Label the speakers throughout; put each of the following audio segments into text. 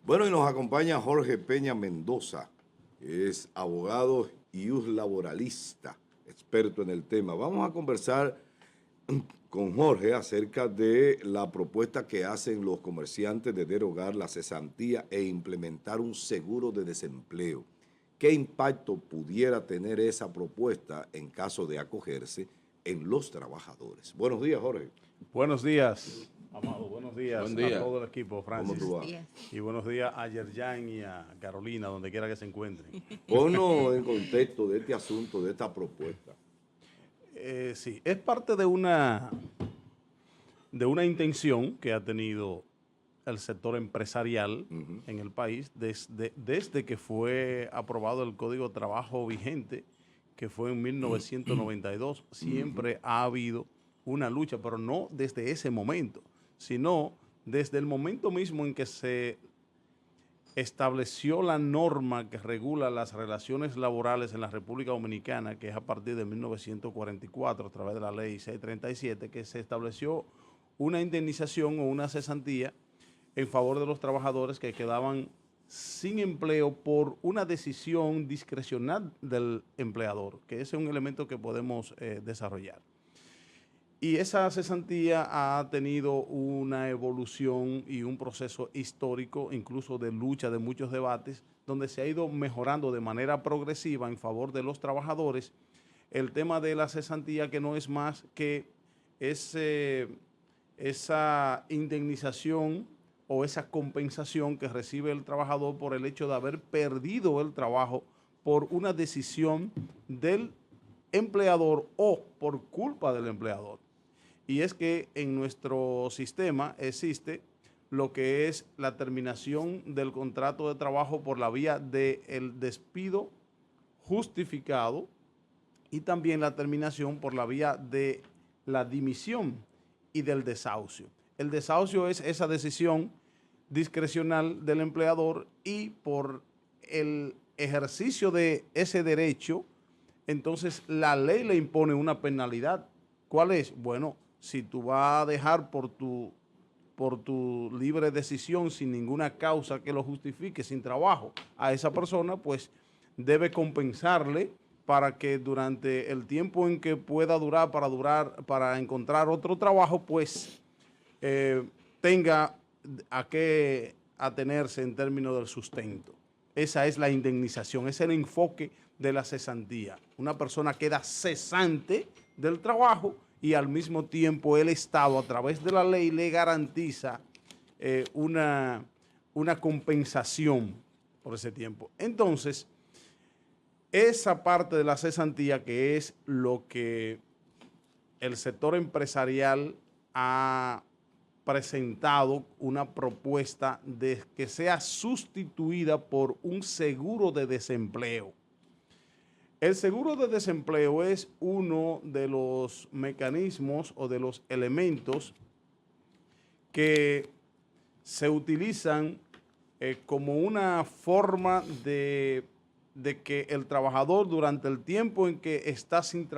Speaker 1: Bueno, y nos acompaña Jorge Peña Mendoza, que es abogado y laboralista, experto en el tema. Vamos a conversar con Jorge acerca de la propuesta que hacen los comerciantes de derogar la cesantía e implementar un seguro de desempleo. ¿Qué impacto pudiera tener esa propuesta en caso de acogerse en los trabajadores? Buenos días, Jorge.
Speaker 2: Buenos días, Amado. Buenos días a todo el equipo, Francis.
Speaker 1: ¿Cómo tú vas?
Speaker 2: Y buenos días a Yerjan y a Carolina, donde quiera que se encuentren.
Speaker 1: Ponnos en contexto de este asunto, de esta propuesta.
Speaker 2: Sí, es parte de una intención que ha tenido el sector empresarial en el país desde que fue aprobado el Código de Trabajo vigente, que fue en 1992. Siempre ha habido una lucha, pero no desde ese momento, sino desde el momento mismo en que se estableció la norma que regula las relaciones laborales en la República Dominicana, que es a partir de 1944, a través de la ley 637, que se estableció una indemnización o una cesantía en favor de los trabajadores que quedaban sin empleo por una decisión discrecional del empleador, que ese es un elemento que podemos desarrollar. Y esa cesantía ha tenido una evolución y un proceso histórico, incluso de lucha, de muchos debates, donde se ha ido mejorando de manera progresiva en favor de los trabajadores el tema de la cesantía, que no es más que esa indemnización o esa compensación que recibe el trabajador por el hecho de haber perdido el trabajo por una decisión del empleador o por culpa del empleador. Y es que en nuestro sistema existe lo que es la terminación del contrato de trabajo por la vía del despido justificado y también la terminación por la vía de la dimisión y del desahucio. El desahucio es esa decisión discrecional del empleador y por el ejercicio de ese derecho, entonces la ley le impone una penalidad. ¿Cuál es? Bueno, si tú vas a dejar por tu libre decisión, sin ninguna causa que lo justifique, sin trabajo, a esa persona, pues debe compensarle para que durante el tiempo en que pueda durar para encontrar otro trabajo, pues tenga a qué atenerse en términos del sustento. Esa es la indemnización, es el enfoque de la cesantía. Una persona queda cesante del trabajo y al mismo tiempo el Estado, a través de la ley, le garantiza una compensación por ese tiempo. Entonces, esa parte de la cesantía, que es lo que el sector empresarial ha presentado una propuesta de que sea sustituida por un seguro de desempleo. El seguro de desempleo es uno de los mecanismos o de los elementos que se utilizan como una forma de que el trabajador, durante el tiempo en que está sin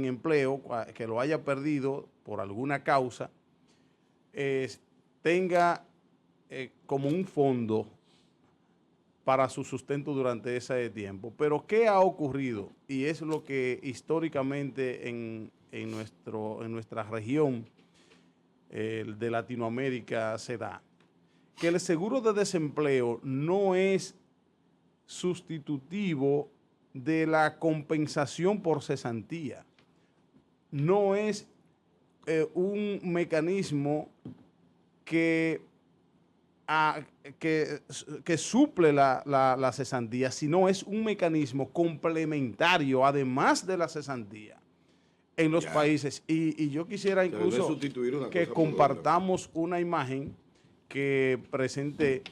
Speaker 2: empleo, que lo haya perdido por alguna causa, tenga como un fondo para su sustento durante ese tiempo. Pero ¿qué ha ocurrido? Y es lo que históricamente en nuestra región de Latinoamérica se da, que el seguro de desempleo no es sustitutivo de la compensación por cesantía. No es un mecanismo que suple la cesantía, sino es un mecanismo complementario, además de la cesantía, en los países. Y yo quisiera incluso que compartamos una imagen que presenté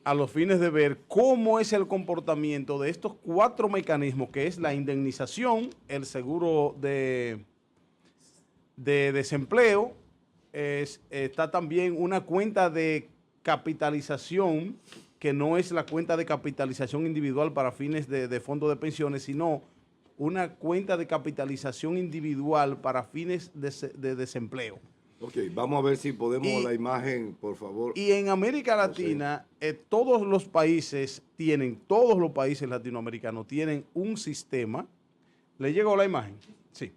Speaker 2: a los fines de ver cómo es el comportamiento de estos cuatro mecanismos, que es la indemnización, el seguro de desempleo, está también una cuenta de capitalización, que no es la cuenta de capitalización individual para fines de fondo de pensiones, sino una cuenta de capitalización individual para fines de desempleo.
Speaker 1: Ok, vamos a ver si podemos
Speaker 2: Y-
Speaker 1: la imagen, por favor.
Speaker 2: Y en América Latina, todos los países latinoamericanos tienen un sistema. ¿Le llegó la imagen? Sí.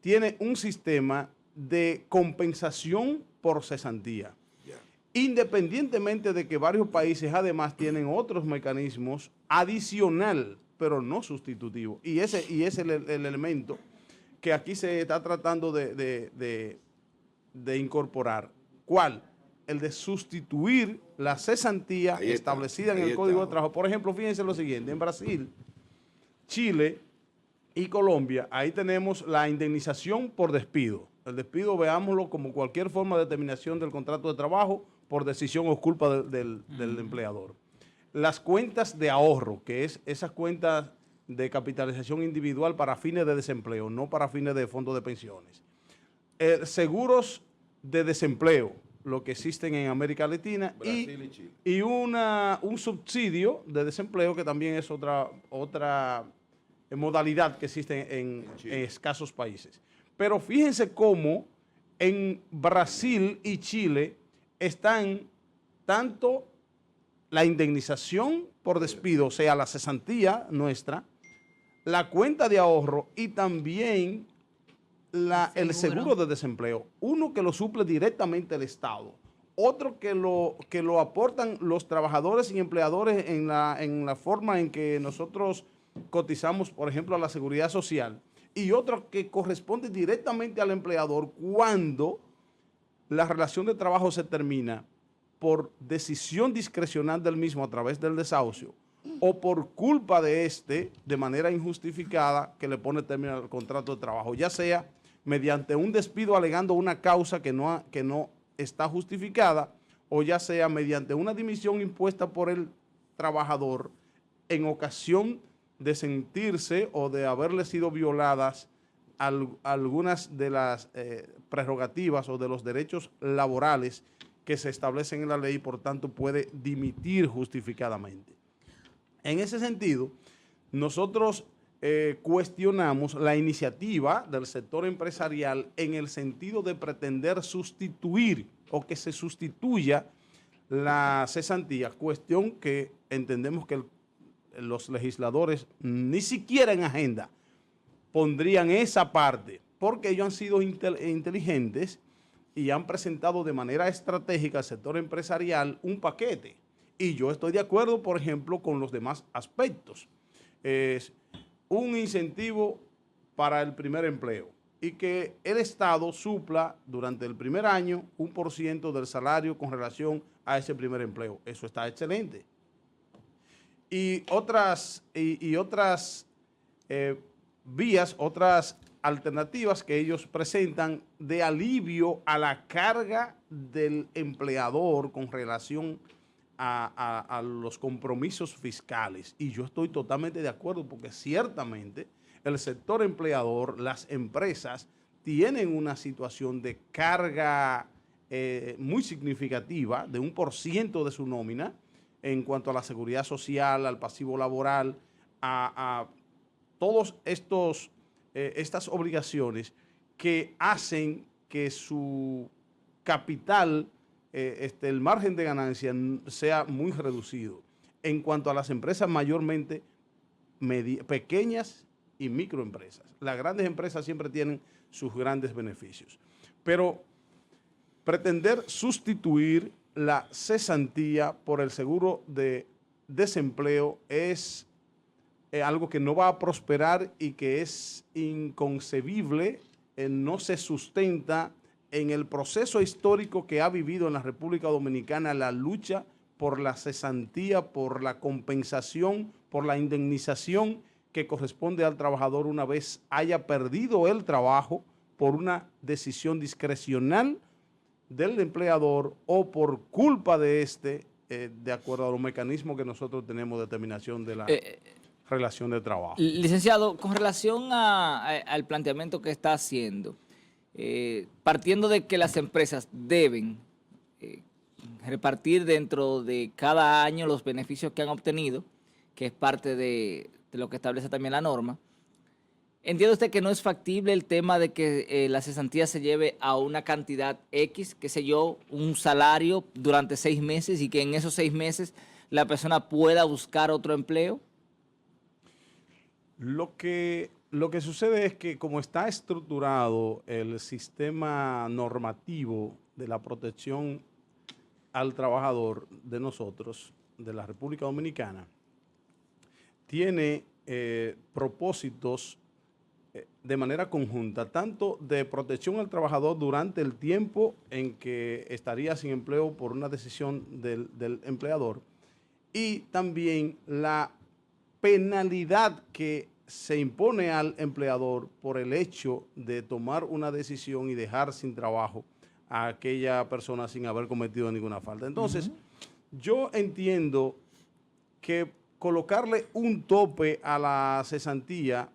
Speaker 2: Tiene un sistema de compensación por cesantía.
Speaker 1: Ya.
Speaker 2: Independientemente de que varios países además tienen otros mecanismos adicional, pero no sustitutivo. Y ese es el elemento que aquí se está tratando de incorporar. ¿Cuál? El de sustituir la cesantía
Speaker 1: Ahí está,
Speaker 2: establecida en
Speaker 1: ahí
Speaker 2: el
Speaker 1: está.
Speaker 2: Código de Trabajo. Por ejemplo, fíjense lo siguiente, en Brasil, Chile y Colombia, ahí tenemos la indemnización por despido. El despido, veámoslo como cualquier forma de terminación del contrato de trabajo por decisión o culpa del empleador. Las cuentas de ahorro, que es esas cuentas de capitalización individual para fines de desempleo, no para fines de fondos de pensiones. Seguros de desempleo, lo que existen en América Latina,
Speaker 1: Brasil y Chile.
Speaker 2: y un subsidio de desempleo, que también es otra modalidad que existe en escasos países. Pero fíjense cómo en Brasil y Chile están tanto la indemnización por despido, o sea, la cesantía nuestra, la cuenta de ahorro y también el seguro de desempleo. Uno que lo suple directamente el Estado, otro que lo aportan los trabajadores y empleadores en la forma en que nosotros cotizamos, por ejemplo, a la seguridad social, y otro que corresponde directamente al empleador cuando la relación de trabajo se termina por decisión discrecional del mismo a través del desahucio o por culpa de de manera injustificada, que le pone término al contrato de trabajo, ya sea mediante un despido alegando una causa que no está justificada, o ya sea mediante una dimisión impuesta por el trabajador en ocasión de sentirse o de haberle sido violadas algunas de las prerrogativas o de los derechos laborales que se establecen en la ley, y por tanto puede dimitir justificadamente. En ese sentido, nosotros cuestionamos la iniciativa del sector empresarial en el sentido de pretender sustituir o que se sustituya la cesantía, cuestión que entendemos que los legisladores ni siquiera en agenda pondrían esa parte, porque ellos han sido inteligentes y han presentado de manera estratégica al sector empresarial un paquete. Y yo estoy de acuerdo, por ejemplo, con los demás aspectos. Es un incentivo para el primer empleo y que el Estado supla durante el primer año 1% del salario con relación a ese primer empleo. Eso está excelente. Y otras vías, otras alternativas que ellos presentan de alivio a la carga del empleador con relación a los compromisos fiscales. Y yo estoy totalmente de acuerdo, porque ciertamente el sector empleador, las empresas, tienen una situación de carga muy significativa, de 1% de su nómina, en cuanto a la seguridad social, al pasivo laboral, a todos estas obligaciones que hacen que su capital, el margen de ganancia sea muy reducido. En cuanto a las empresas, mayormente pequeñas y microempresas. Las grandes empresas siempre tienen sus grandes beneficios. Pero pretender sustituir la cesantía por el seguro de desempleo es algo que no va a prosperar y que es inconcebible, no se sustenta en el proceso histórico que ha vivido en la República Dominicana la lucha por la cesantía, por la compensación, por la indemnización que corresponde al trabajador una vez haya perdido el trabajo por una decisión discrecional del empleador o por culpa de de acuerdo a los mecanismos que nosotros tenemos de determinación de la relación de trabajo.
Speaker 3: Licenciado, con relación al planteamiento que está haciendo, partiendo de que las empresas deben repartir dentro de cada año los beneficios que han obtenido, que es parte de lo que establece también la norma, ¿Entiende usted que no es factible el tema de que la cesantía se lleve a una cantidad X, qué sé yo, un salario durante 6 meses y que en esos 6 meses la persona pueda buscar otro empleo?
Speaker 2: Lo que sucede es que como está estructurado el sistema normativo de la protección al trabajador de nosotros, de la República Dominicana, tiene propósitos de manera conjunta, tanto de protección al trabajador durante el tiempo en que estaría sin empleo por una decisión del empleador, y también la penalidad que se impone al empleador por el hecho de tomar una decisión y dejar sin trabajo a aquella persona sin haber cometido ninguna falta. Entonces, yo entiendo que colocarle un tope a la cesantía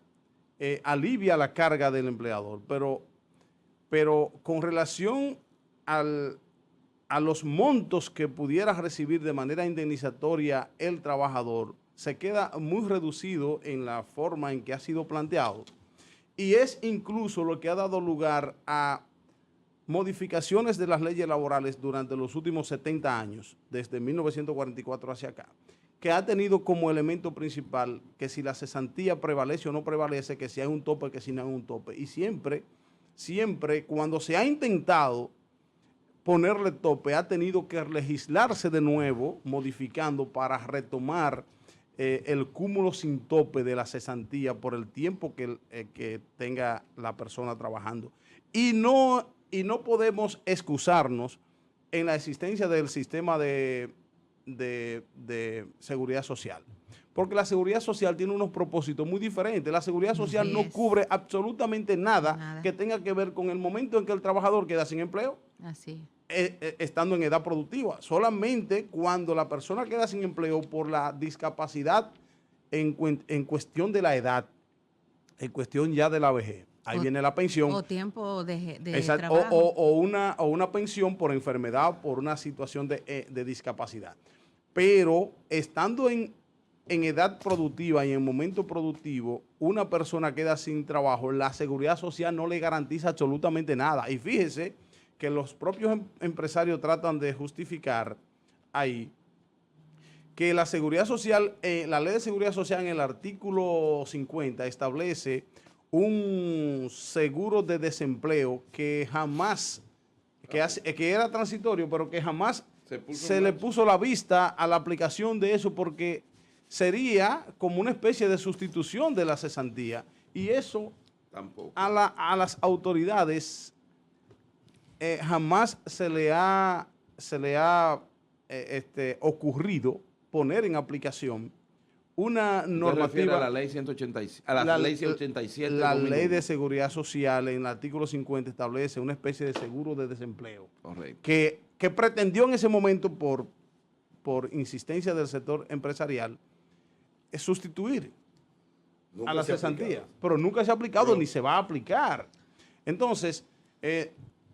Speaker 2: alivia la carga del empleador, pero con relación a los montos que pudiera recibir de manera indemnizatoria el trabajador, se queda muy reducido en la forma en que ha sido planteado, y es incluso lo que ha dado lugar a modificaciones de las leyes laborales durante los últimos 70 años, desde 1944 hacia acá, que ha tenido como elemento principal que si la cesantía prevalece o no prevalece, que si hay un tope, que si no hay un tope. Y siempre cuando se ha intentado ponerle tope, ha tenido que legislarse de nuevo, modificando para retomar el cúmulo sin tope de la cesantía por el tiempo que tenga la persona trabajando. Y no podemos excusarnos en la existencia del sistema de seguridad social, porque la seguridad social tiene unos propósitos muy diferentes. La seguridad social no cubre absolutamente nada que tenga que ver con el momento en que el trabajador queda sin empleo.
Speaker 4: Así.
Speaker 2: Estando en edad productiva, solamente cuando la persona queda sin empleo por la discapacidad en cuestión de la edad, en cuestión ya de la vejez. Ahí viene la pensión.
Speaker 4: O tiempo de
Speaker 2: Exacto,
Speaker 4: trabajo.
Speaker 2: o una pensión por enfermedad, por una situación de discapacidad. Pero estando en edad productiva y en momento productivo, una persona queda sin trabajo, la seguridad social no le garantiza absolutamente nada. Y fíjese que los propios empresarios tratan de justificar ahí que la seguridad social, la ley de seguridad social en el artículo 50 establece un seguro de desempleo que jamás, que era transitorio, pero que jamás se le puso la vista a la aplicación de eso, porque sería como una especie de sustitución de la cesantía, y eso tampoco a las autoridades jamás se le ha ocurrido poner en aplicación una normativa.
Speaker 5: A la ley 187, a la ley 187.
Speaker 2: La ley de seguridad social en el artículo 50 establece una especie de seguro de desempleo.
Speaker 5: Correcto.
Speaker 2: Que pretendió en ese momento, por insistencia del sector empresarial, sustituir a la cesantía. Pero nunca se ha aplicado ni se va a aplicar. Entonces,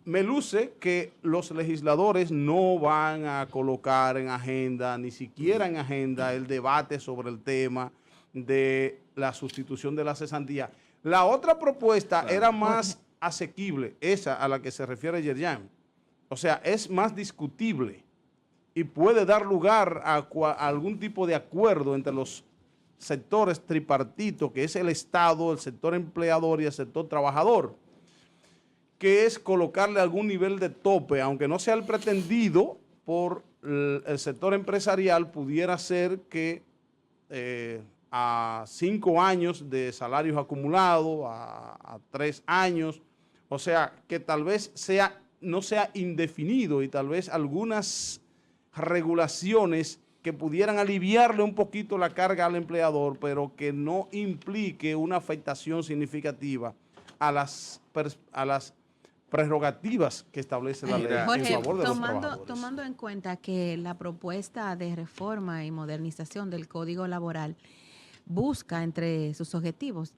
Speaker 2: me luce que los legisladores no van a colocar en agenda, ni siquiera en agenda, el debate sobre el tema de la sustitución de la cesantía. La otra propuesta era más asequible, esa a la que se refiere Yerjan. O sea, es más discutible y puede dar lugar a algún tipo de acuerdo entre los sectores tripartitos, que es el Estado, el sector empleador y el sector trabajador, que es colocarle algún nivel de tope, aunque no sea el pretendido por el sector empresarial, pudiera ser que a 5 años de salarios acumulados, a 3 años, o sea, que tal vez no sea indefinido, y tal vez algunas regulaciones que pudieran aliviarle un poquito la carga al empleador, pero que no implique una afectación significativa a las prerrogativas que establece la ley
Speaker 4: Jorge,
Speaker 2: en favor de los trabajadores.
Speaker 4: Tomando en cuenta que la propuesta de reforma y modernización del Código Laboral busca entre sus objetivos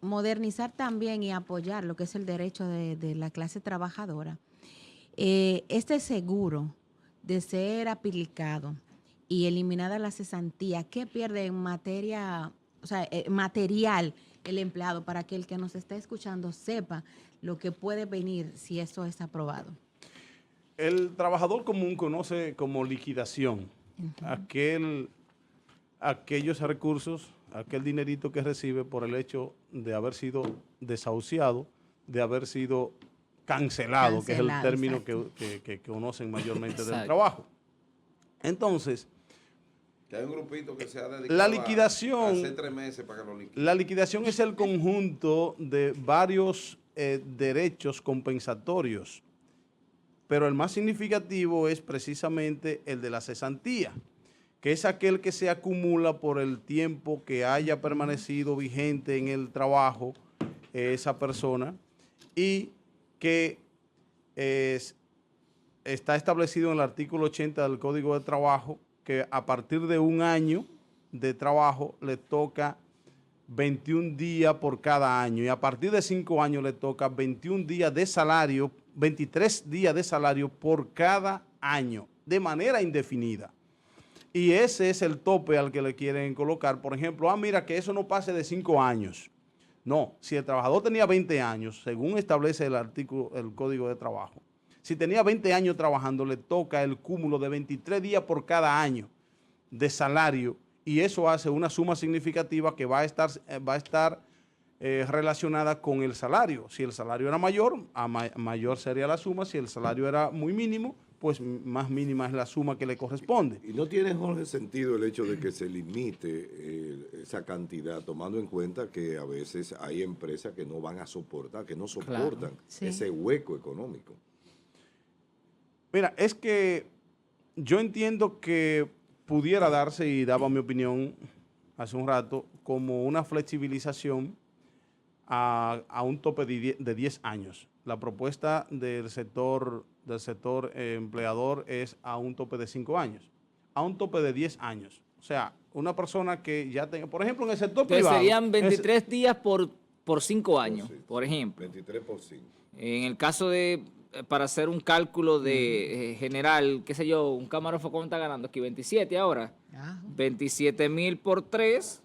Speaker 4: modernizar también y apoyar lo que es el derecho de la clase trabajadora, este seguro de ser aplicado y eliminada la cesantía, ¿qué pierde en materia o sea, material el empleado para que el que nos está escuchando sepa lo que puede venir si eso es aprobado?
Speaker 2: El trabajador común conoce como liquidación aquellos recursos, aquel dinerito que recibe por el hecho de haber sido desahuciado, de haber sido cancelado, que es el término que conocen mayormente del trabajo. Entonces,
Speaker 5: que hay un grupito que se ha dedicado
Speaker 2: la liquidación,
Speaker 5: hace 3 meses para que lo liquiden.
Speaker 2: La liquidación es el conjunto de varios derechos compensatorios, pero el más significativo es precisamente el de la cesantía, que es aquel que se acumula por el tiempo que haya permanecido vigente en el trabajo esa persona y que está establecido en el artículo 80 del Código de Trabajo, que a partir de un año de trabajo le toca 21 días por cada año y a partir de 5 años le toca 21 días de salario, 23 días de salario por cada año, de manera indefinida. Y ese es el tope al que le quieren colocar. Por ejemplo, mira, que eso no pase de 5 años. No, si el trabajador tenía 20 años, según establece el artículo, el Código de Trabajo, si tenía 20 años trabajando, le toca el cúmulo de 23 días por cada año de salario y eso hace una suma significativa que va a estar relacionada con el salario. Si el salario era mayor, mayor sería la suma. Si el salario era muy mínimo, pues más mínima es la suma que le corresponde.
Speaker 1: ¿Y no tiene, Jorge, sentido el hecho de que se limite esa cantidad, tomando en cuenta que a veces hay empresas que no van a soportar, que no soportan ese hueco económico?
Speaker 2: Mira, es que yo entiendo que pudiera darse, y daba mi opinión hace un rato, como una flexibilización a un tope de 10 años. La propuesta del sector empleador es a un tope de 5 años, a un tope de 10 años. O sea, una persona que ya tenga, por ejemplo, en el sector privado.
Speaker 3: Serían 23 días por 5 años, por ejemplo.
Speaker 1: 23 por 5.
Speaker 3: En el caso de, para hacer un cálculo de general, qué sé yo, un camarógrafo, ¿cómo está ganando aquí? 27 ahora. 27,000 por 3,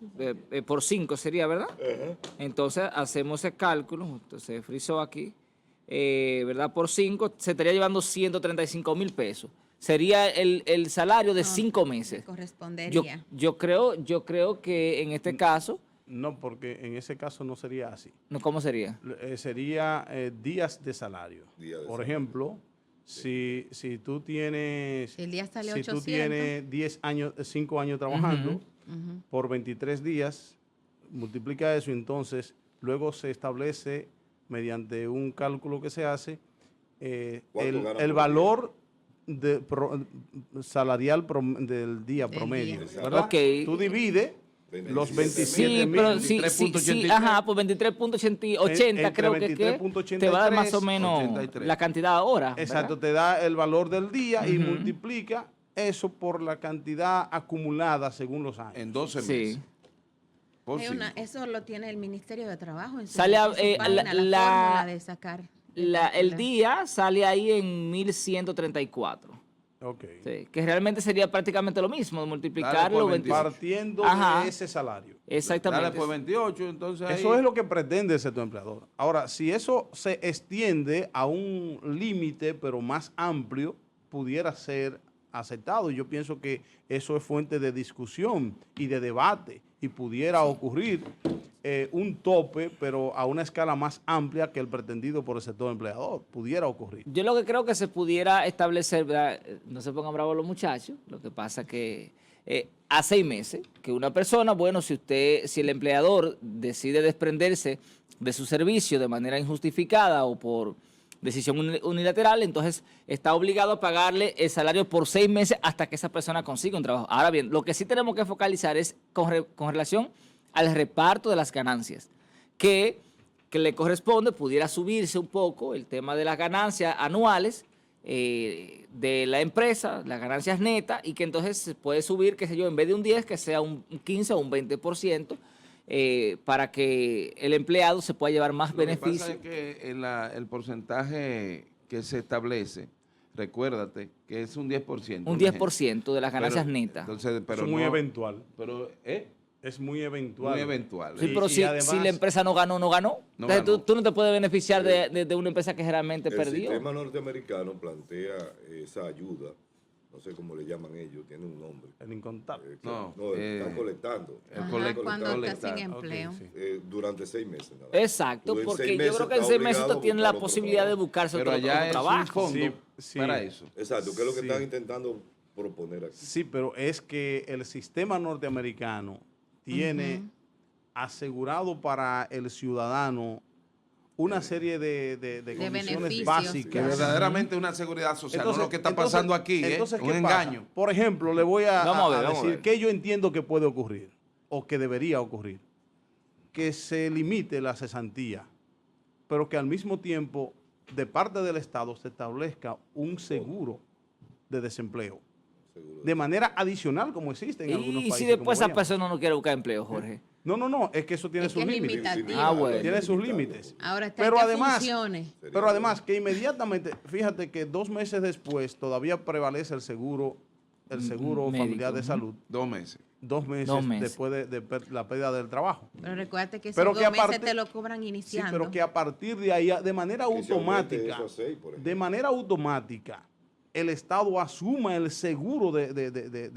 Speaker 3: por 5 sería, ¿verdad? Entonces hacemos ese cálculo, entonces frizó aquí, ¿verdad? Por 5, se estaría llevando 135,000 pesos. Sería el salario de 5 meses.
Speaker 4: Correspondería.
Speaker 3: Yo creo que en este caso...
Speaker 2: No, porque en ese caso no sería así.
Speaker 3: No, ¿cómo sería?
Speaker 2: Sería días de salario. Por ejemplo, si tú tienes,
Speaker 4: si el día sale
Speaker 2: si
Speaker 4: 800,
Speaker 2: tú tienes 10 años, 5 años trabajando por 23 días, multiplica eso, entonces luego se establece mediante un cálculo que se hace el valor salarial del día promedio, ¿verdad?
Speaker 3: Okay.
Speaker 2: Tú divides los 27,000,
Speaker 3: sí, ajá, pues 23.80 creo que te va a dar más o menos 83. La cantidad ahora.
Speaker 2: Exacto,
Speaker 3: ¿verdad?
Speaker 2: te da el valor del día y multiplica eso por la cantidad acumulada según los años.
Speaker 5: En 12 meses.
Speaker 3: Sí.
Speaker 4: Eso lo tiene el Ministerio de Trabajo en su,
Speaker 3: sale
Speaker 4: en su página, la fórmula de sacar.
Speaker 3: El día sale ahí en 1,134.
Speaker 2: Okay.
Speaker 3: Sí, que realmente sería prácticamente lo mismo, multiplicarlo
Speaker 2: partiendo de ese salario.
Speaker 3: Exactamente.
Speaker 5: Dale por 28, entonces
Speaker 2: eso es lo que pretende el sector empleador. Ahora, si eso se extiende a un límite, pero más amplio, pudiera ser aceptado. Yo pienso que eso es fuente de discusión y de debate y pudiera ocurrir un tope, pero a una escala más amplia que el pretendido por el sector empleador. Pudiera ocurrir.
Speaker 3: Yo lo que creo que se pudiera establecer, ¿verdad? No se pongan bravos los muchachos, lo que pasa que a 6 meses, que una persona, bueno, si el empleador decide desprenderse de su servicio de manera injustificada o por decisión unilateral, entonces está obligado a pagarle el salario por 6 meses hasta que esa persona consiga un trabajo. Ahora bien, lo que sí tenemos que focalizar es con relación al reparto de las ganancias, que le corresponde, pudiera subirse un poco el tema de las ganancias anuales de la empresa, las ganancias netas, y que entonces se puede subir, qué sé yo, en vez de un 10, que sea un 15 o un 20%, para que el empleado se pueda llevar más beneficios.
Speaker 5: Lo que pasa es que el porcentaje que se establece, recuérdate que es un 10%.
Speaker 3: Un 10% de las ganancias netas.
Speaker 5: Entonces, pero
Speaker 2: eso es muy eventual.
Speaker 5: Pero,
Speaker 2: Es muy eventual.
Speaker 5: Muy eventual.
Speaker 3: Sí,
Speaker 2: Y-
Speaker 3: pero
Speaker 2: y
Speaker 3: si
Speaker 2: además-
Speaker 3: la empresa no ganó, no ganó.
Speaker 5: No
Speaker 3: Entonces,
Speaker 5: ganó.
Speaker 3: Tú no te puedes beneficiar de una empresa que generalmente
Speaker 1: El
Speaker 3: perdió.
Speaker 1: sistema norteamericano plantea esa ayuda, no sé cómo le llaman ellos, tiene un nombre.
Speaker 2: El incontable.
Speaker 5: No,
Speaker 1: Están colectando.
Speaker 5: el
Speaker 4: Ajá,
Speaker 5: colector-
Speaker 4: cuando está
Speaker 5: colectar.
Speaker 4: sin empleo.
Speaker 2: Ok, sí.
Speaker 1: Durante 6 meses. Nada más.
Speaker 3: Exacto,
Speaker 1: Tú en
Speaker 3: porque
Speaker 1: 6
Speaker 3: yo
Speaker 1: meses
Speaker 3: creo que en
Speaker 1: estás
Speaker 3: 6 meses
Speaker 1: obligado
Speaker 3: usted
Speaker 1: a
Speaker 3: tiene la
Speaker 1: buscar otro
Speaker 3: posibilidad de
Speaker 1: trabajo.
Speaker 3: buscarse
Speaker 5: Pero
Speaker 3: otro
Speaker 5: allá es un
Speaker 3: trabajo.
Speaker 5: fondo
Speaker 2: Sí, sí.
Speaker 5: para eso.
Speaker 1: Exacto, que es lo que
Speaker 2: Sí.
Speaker 1: están intentando proponer aquí.
Speaker 2: Sí, pero es que el sistema norteamericano tiene asegurado para el ciudadano una serie de condiciones
Speaker 4: beneficios.
Speaker 5: Que
Speaker 2: básicas.
Speaker 5: verdaderamente una seguridad social, no lo que está
Speaker 2: entonces-
Speaker 5: pasando aquí,
Speaker 2: entonces,
Speaker 5: un
Speaker 2: ¿qué pasa?
Speaker 5: engaño.
Speaker 2: Por ejemplo, le voy a,
Speaker 3: Vamos a ver,
Speaker 2: a
Speaker 3: vamos a
Speaker 2: decir
Speaker 3: ver.
Speaker 2: que yo entiendo que puede ocurrir o que debería ocurrir. Que se limite la cesantía, pero que al mismo tiempo de parte del Estado se establezca un seguro de desempleo.
Speaker 1: Seguro.
Speaker 2: De manera adicional, como existe en algunos
Speaker 3: Y
Speaker 2: países.
Speaker 3: si después
Speaker 2: como
Speaker 3: esa
Speaker 2: veíamos.
Speaker 3: persona no quiere buscar empleo, Jorge.
Speaker 2: No, es que eso tiene
Speaker 4: Es
Speaker 2: sus
Speaker 4: que es
Speaker 2: límites.
Speaker 4: limitativo.
Speaker 3: Ah, bueno.
Speaker 2: Tiene sus
Speaker 1: Limitado.
Speaker 2: límites.
Speaker 4: Ahora está
Speaker 2: Pero
Speaker 4: en que
Speaker 2: además,
Speaker 4: funcione.
Speaker 2: pero además que inmediatamente, fíjate que 2 meses después todavía prevalece el seguro
Speaker 3: Médico,
Speaker 2: familiar de
Speaker 3: ujú.
Speaker 2: salud.
Speaker 5: 2 meses.
Speaker 2: 2 meses,
Speaker 3: 2 meses.
Speaker 2: después de la pérdida del trabajo.
Speaker 4: Pero recuérdate que esos
Speaker 2: Pero
Speaker 4: 2
Speaker 2: que
Speaker 4: meses
Speaker 2: aparte-
Speaker 4: te lo cobran
Speaker 2: Sí,
Speaker 4: iniciando.
Speaker 2: pero que a partir de ahí, de manera
Speaker 1: Que se aumente
Speaker 2: automática,
Speaker 1: eso a 6, por ejemplo.
Speaker 2: de manera automática, el Estado asuma el seguro de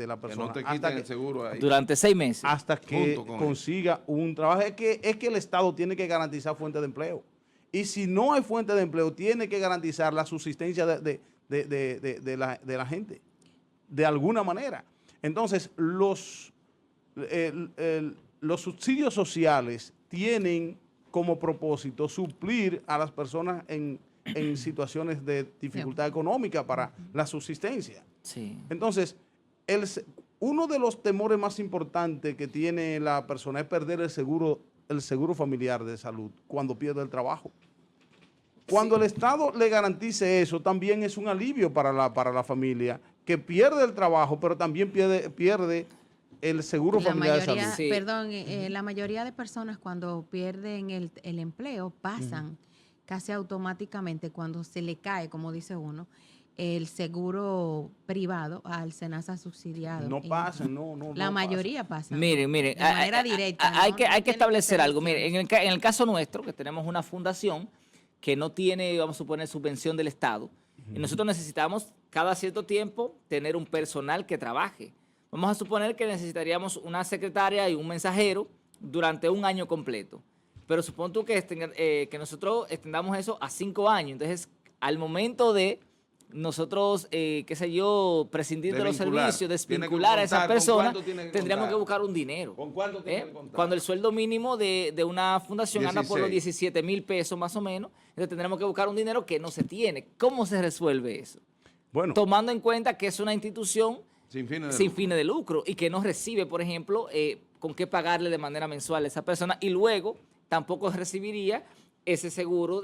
Speaker 2: la
Speaker 5: Que
Speaker 2: persona
Speaker 5: no te
Speaker 2: hasta
Speaker 5: quiten
Speaker 2: que,
Speaker 5: el seguro ahí.
Speaker 3: Durante 6 meses.
Speaker 2: hasta que
Speaker 5: Junto con
Speaker 2: consiga un trabajo. Es que el Estado tiene que garantizar fuente de empleo. Y si no hay fuente de empleo, tiene que garantizar la subsistencia de la gente, de alguna manera. Entonces, los subsidios sociales tienen como propósito suplir a las personas en situaciones de dificultad económica para la subsistencia.
Speaker 3: Sí.
Speaker 2: Entonces, uno de los temores más importantes que tiene la persona es perder el seguro familiar de salud cuando pierde el trabajo. Cuando el Estado le garantice eso, también es un alivio para la familia que pierde el trabajo, pero también pierde el seguro
Speaker 4: La
Speaker 2: familiar de
Speaker 4: mayoría,
Speaker 2: salud.
Speaker 3: Sí.
Speaker 4: perdón, la mayoría de personas cuando pierden el empleo pasan casi automáticamente cuando se le cae, como dice uno, el seguro privado al SENASA subsidiado.
Speaker 2: No
Speaker 4: Y
Speaker 2: pasan, no
Speaker 4: La
Speaker 2: pasan.
Speaker 4: mayoría pasa.
Speaker 3: Miren,
Speaker 4: De manera directa.
Speaker 3: hay
Speaker 4: ¿no?
Speaker 3: que
Speaker 4: No tiene
Speaker 3: establecer
Speaker 4: ser
Speaker 3: algo. Miren,
Speaker 4: opciones.
Speaker 3: en el caso nuestro, que tenemos una fundación que no tiene, vamos a suponer, subvención del Estado, y nosotros necesitamos cada cierto tiempo tener un personal que trabaje. Vamos a suponer que necesitaríamos una secretaria y un mensajero durante un año completo. Pero supón tú que nosotros extendamos eso a 5 años. Entonces, al momento de nosotros, qué sé yo, prescindir de los
Speaker 5: Desvincular.
Speaker 3: servicios,
Speaker 5: Tiene que
Speaker 3: desvincular a esa
Speaker 5: contar, ¿con
Speaker 3: persona,
Speaker 5: cuánto tiene que
Speaker 3: tendríamos
Speaker 5: contar?
Speaker 3: que buscar un dinero.
Speaker 5: ¿Con cuánto tiene que contar?
Speaker 3: Cuando el sueldo mínimo de una fundación anda por los
Speaker 5: 16.
Speaker 3: 17,000 pesos más o menos, entonces tendremos que buscar un dinero que no se tiene. ¿Cómo se resuelve eso?
Speaker 2: Bueno,
Speaker 3: Tomando en cuenta que es una institución
Speaker 5: Sin fines de
Speaker 3: sin
Speaker 5: lucro.
Speaker 3: fines de lucro y que no recibe, por ejemplo, con qué pagarle de manera mensual a esa persona y luego tampoco recibiría ese seguro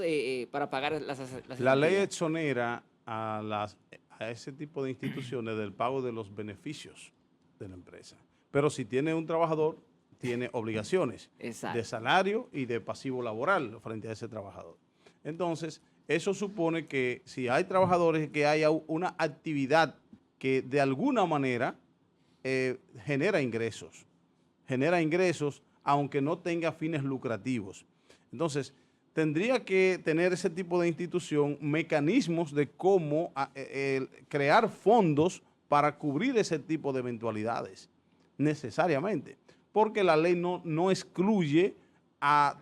Speaker 3: para pagar las
Speaker 2: la ley
Speaker 3: cesantías.
Speaker 2: exonera a ese tipo de instituciones del pago de los beneficios de la empresa. Pero si tiene un trabajador, tiene obligaciones
Speaker 3: Exacto.
Speaker 2: de salario y de pasivo laboral frente a ese trabajador. Entonces, eso supone que si hay trabajadores, que haya una actividad que de alguna manera genera ingresos aunque no tenga fines lucrativos. Entonces, tendría que tener ese tipo de institución mecanismos de cómo crear fondos para cubrir ese tipo de eventualidades, necesariamente, porque la ley no excluye a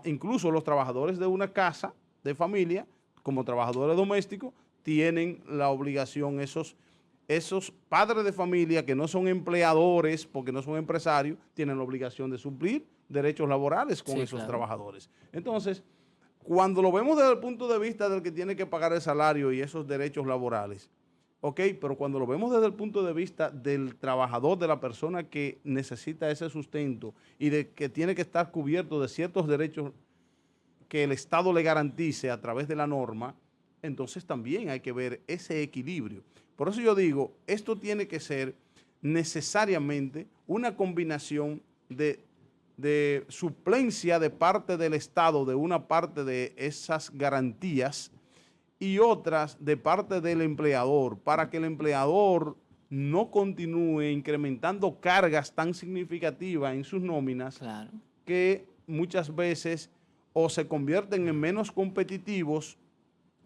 Speaker 2: incluso los trabajadores de una casa de familia, como trabajadores domésticos, tienen la obligación, esos padres de familia que no son empleadores, porque no son empresarios, tienen la obligación de suplir derechos laborales con
Speaker 3: Sí,
Speaker 2: esos
Speaker 3: claro.
Speaker 2: trabajadores. Entonces, cuando lo vemos desde el punto de vista del que tiene que pagar el salario y esos derechos laborales, ok, pero cuando lo vemos desde el punto de vista del trabajador, de la persona que necesita ese sustento y de que tiene que estar cubierto de ciertos derechos que el Estado le garantice a través de la norma, entonces también hay que ver ese equilibrio. Por eso yo digo, esto tiene que ser necesariamente una combinación de suplencia de parte del Estado de una parte de esas garantías y otras de parte del empleador, para que el empleador no continúe incrementando cargas tan significativas en sus nóminas
Speaker 3: Claro.
Speaker 2: que muchas veces o se convierten en menos competitivos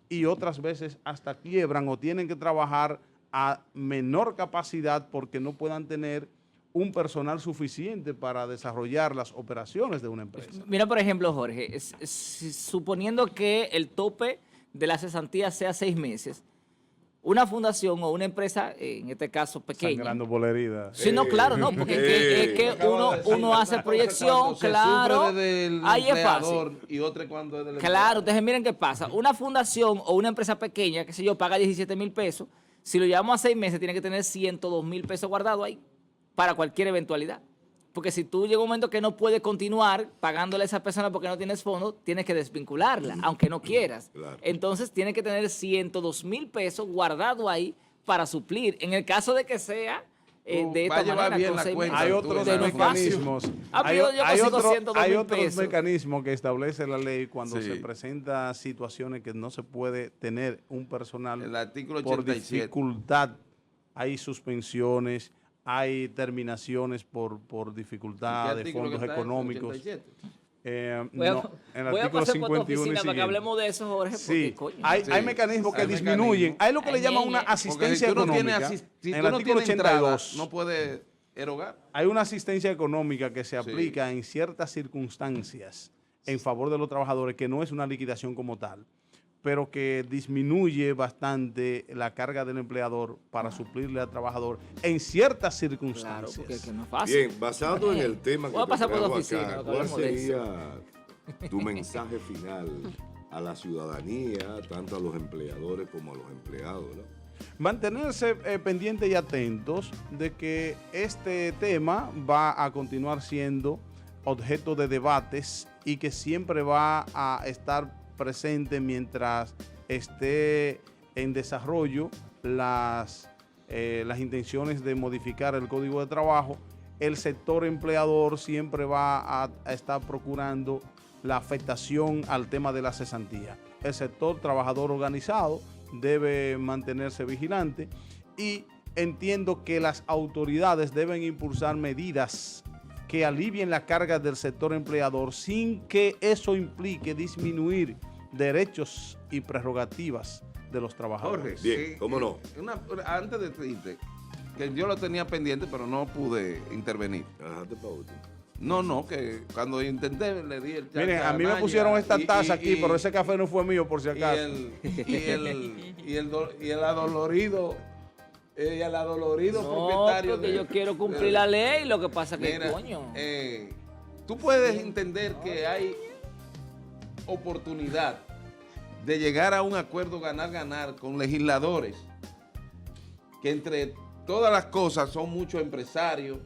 Speaker 2: y otras veces hasta quiebran o tienen que trabajar a menor capacidad porque no puedan tener un personal suficiente para desarrollar las operaciones de una empresa.
Speaker 3: Mira, por ejemplo, Jorge, suponiendo que el tope de la cesantía sea 6 meses, una fundación o una empresa, en este caso pequeña.
Speaker 2: Sangrando por la herida.
Speaker 3: Sí, no, claro, no, porque es que uno hace proyección, claro, ahí es fácil.
Speaker 5: Y otra cuando es del
Speaker 3: Claro, entonces miren qué pasa. Una fundación o una empresa pequeña, qué sé yo, paga 17,000 pesos. Si lo llevamos a 6 meses, tiene que tener 102,000 pesos guardados ahí para cualquier eventualidad. Porque si tú llega un momento que no puedes continuar pagándole a esa persona porque no tienes fondos, tienes que desvincularla, aunque no quieras.
Speaker 1: Claro.
Speaker 3: Entonces tienes que tener 102,000 pesos guardados ahí para suplir. En el caso de que sea de
Speaker 5: va a
Speaker 3: esta
Speaker 5: llevar
Speaker 3: manera,
Speaker 5: bien
Speaker 3: con
Speaker 5: la
Speaker 3: 6
Speaker 5: cuenta.
Speaker 3: meses.
Speaker 2: Hay
Speaker 5: tú
Speaker 2: otros
Speaker 5: de no
Speaker 2: mecanismos.
Speaker 3: Pero yo consigo 102,000
Speaker 2: Hay otros
Speaker 3: pesos.
Speaker 2: mecanismos que establece la ley cuando
Speaker 5: Sí.
Speaker 2: se presenta situaciones que no se puede tener un personal
Speaker 5: El artículo
Speaker 2: por
Speaker 5: 87.
Speaker 2: dificultad. Hay suspensiones, hay terminaciones por dificultad de fondos económicos.
Speaker 3: Voy a,
Speaker 2: No, en el
Speaker 3: voy a
Speaker 2: artículo
Speaker 3: pasar por tu
Speaker 2: 51 y
Speaker 3: oficina para que
Speaker 2: siguiente.
Speaker 3: hablemos de eso, Jorge, porque
Speaker 2: Sí,
Speaker 3: coño.
Speaker 2: hay
Speaker 5: Sí,
Speaker 2: mecanismos que
Speaker 5: hay
Speaker 2: disminuyen.
Speaker 5: mecanismos.
Speaker 2: Hay lo que le
Speaker 3: Ay,
Speaker 2: llaman
Speaker 3: ñe,
Speaker 2: una
Speaker 3: ñe.
Speaker 2: asistencia
Speaker 5: si tú no
Speaker 2: económica.
Speaker 5: tienes, si
Speaker 2: en
Speaker 5: tú
Speaker 2: el
Speaker 5: no
Speaker 2: artículo
Speaker 5: tienes entrada,
Speaker 2: 82
Speaker 5: no puedes erogar.
Speaker 2: hay una asistencia económica que se
Speaker 5: Sí.
Speaker 2: aplica en ciertas circunstancias en favor de los trabajadores, que no es una liquidación como tal, pero que disminuye bastante la carga del empleador para suplirle al trabajador en ciertas
Speaker 3: Claro,
Speaker 2: circunstancias.
Speaker 3: porque es que no es fácil.
Speaker 1: Bien, basado en el tema que
Speaker 3: Voy a
Speaker 1: te
Speaker 3: pasar por la
Speaker 1: traigo
Speaker 3: oficina,
Speaker 1: acá,
Speaker 3: para que
Speaker 1: ¿cuál
Speaker 3: hablemos de eso.
Speaker 1: sería tu mensaje final a la ciudadanía, tanto a los empleadores como a los empleados, ¿no?
Speaker 2: Mantenerse pendientes y atentos de que este tema va a continuar siendo objeto de debates y que siempre va a estar presente mientras esté en desarrollo las intenciones de modificar el Código de Trabajo. El sector empleador siempre va a estar procurando la afectación al tema de la cesantía. El sector trabajador organizado debe mantenerse vigilante y entiendo que las autoridades deben impulsar medidas que alivien la carga del sector empleador sin que eso implique disminuir derechos y prerrogativas de los trabajadores.
Speaker 5: Jorge,
Speaker 1: Bien, ¿cómo no?
Speaker 5: Antes de irte, que yo lo tenía pendiente, pero no pude intervenir.
Speaker 1: Déjate pa' último.
Speaker 5: No, que cuando intenté le di el
Speaker 2: Miren, a mí me
Speaker 5: chanchanaña
Speaker 2: pusieron esta
Speaker 5: y-
Speaker 2: taza
Speaker 5: y-
Speaker 2: aquí,
Speaker 5: y-
Speaker 2: pero ese café no fue mío por si
Speaker 5: y
Speaker 2: acaso.
Speaker 5: el adolorido
Speaker 3: No,
Speaker 5: propietario
Speaker 3: porque
Speaker 5: de-
Speaker 3: yo quiero cumplir la ley, lo que pasa que
Speaker 5: Mira,
Speaker 3: coño.
Speaker 5: tú puedes entender que hay oportunidad de llegar a un acuerdo ganar-ganar con legisladores que entre todas las cosas son muchos empresarios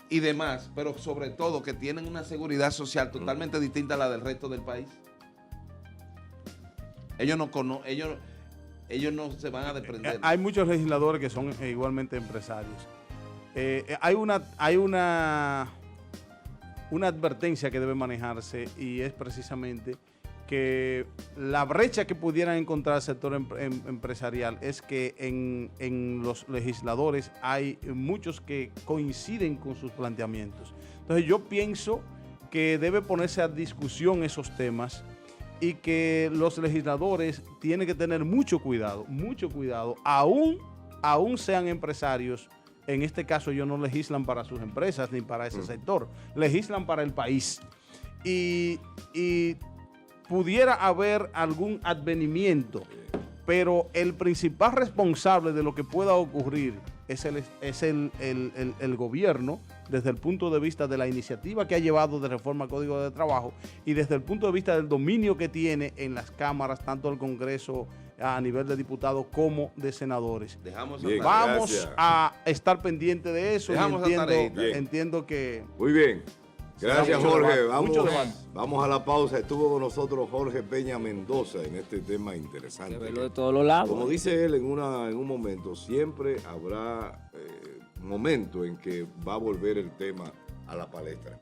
Speaker 5: y demás, pero sobre todo que tienen una seguridad social totalmente distinta a la del resto del país. Ellos no se van a desprender.
Speaker 2: Hay muchos legisladores que son igualmente empresarios. Hay una advertencia que debe manejarse y es precisamente que la brecha que pudiera encontrar el sector empresarial es que en los legisladores hay muchos que coinciden con sus planteamientos. Entonces yo pienso que debe ponerse a discusión esos temas y que los legisladores tienen que tener mucho cuidado, aún sean empresarios. En este caso ellos no legislan para sus empresas ni para ese sector, legislan para el país. Y pudiera haber algún advenimiento, pero el principal responsable de lo que pueda ocurrir es el gobierno, desde el punto de vista de la iniciativa que ha llevado de reforma al Código de Trabajo y desde el punto de vista del dominio que tiene en las cámaras, tanto del Congreso a nivel de diputados como de senadores.
Speaker 5: Dejamos
Speaker 1: Bien,
Speaker 5: hasta-
Speaker 2: Vamos
Speaker 1: gracias.
Speaker 2: a estar pendientes de eso y
Speaker 5: Dejamos la tareita.
Speaker 2: entiendo que...
Speaker 1: Muy bien. Gracias,
Speaker 2: mucho
Speaker 1: Jorge.
Speaker 2: debate, mucho debate.
Speaker 1: Vamos a la pausa. Estuvo con nosotros Jorge Peña Mendoza en este tema interesante.
Speaker 3: Que verlo de todos los lados.
Speaker 1: Como dice él en un momento, siempre habrá momento en que va a volver el tema a la palestra.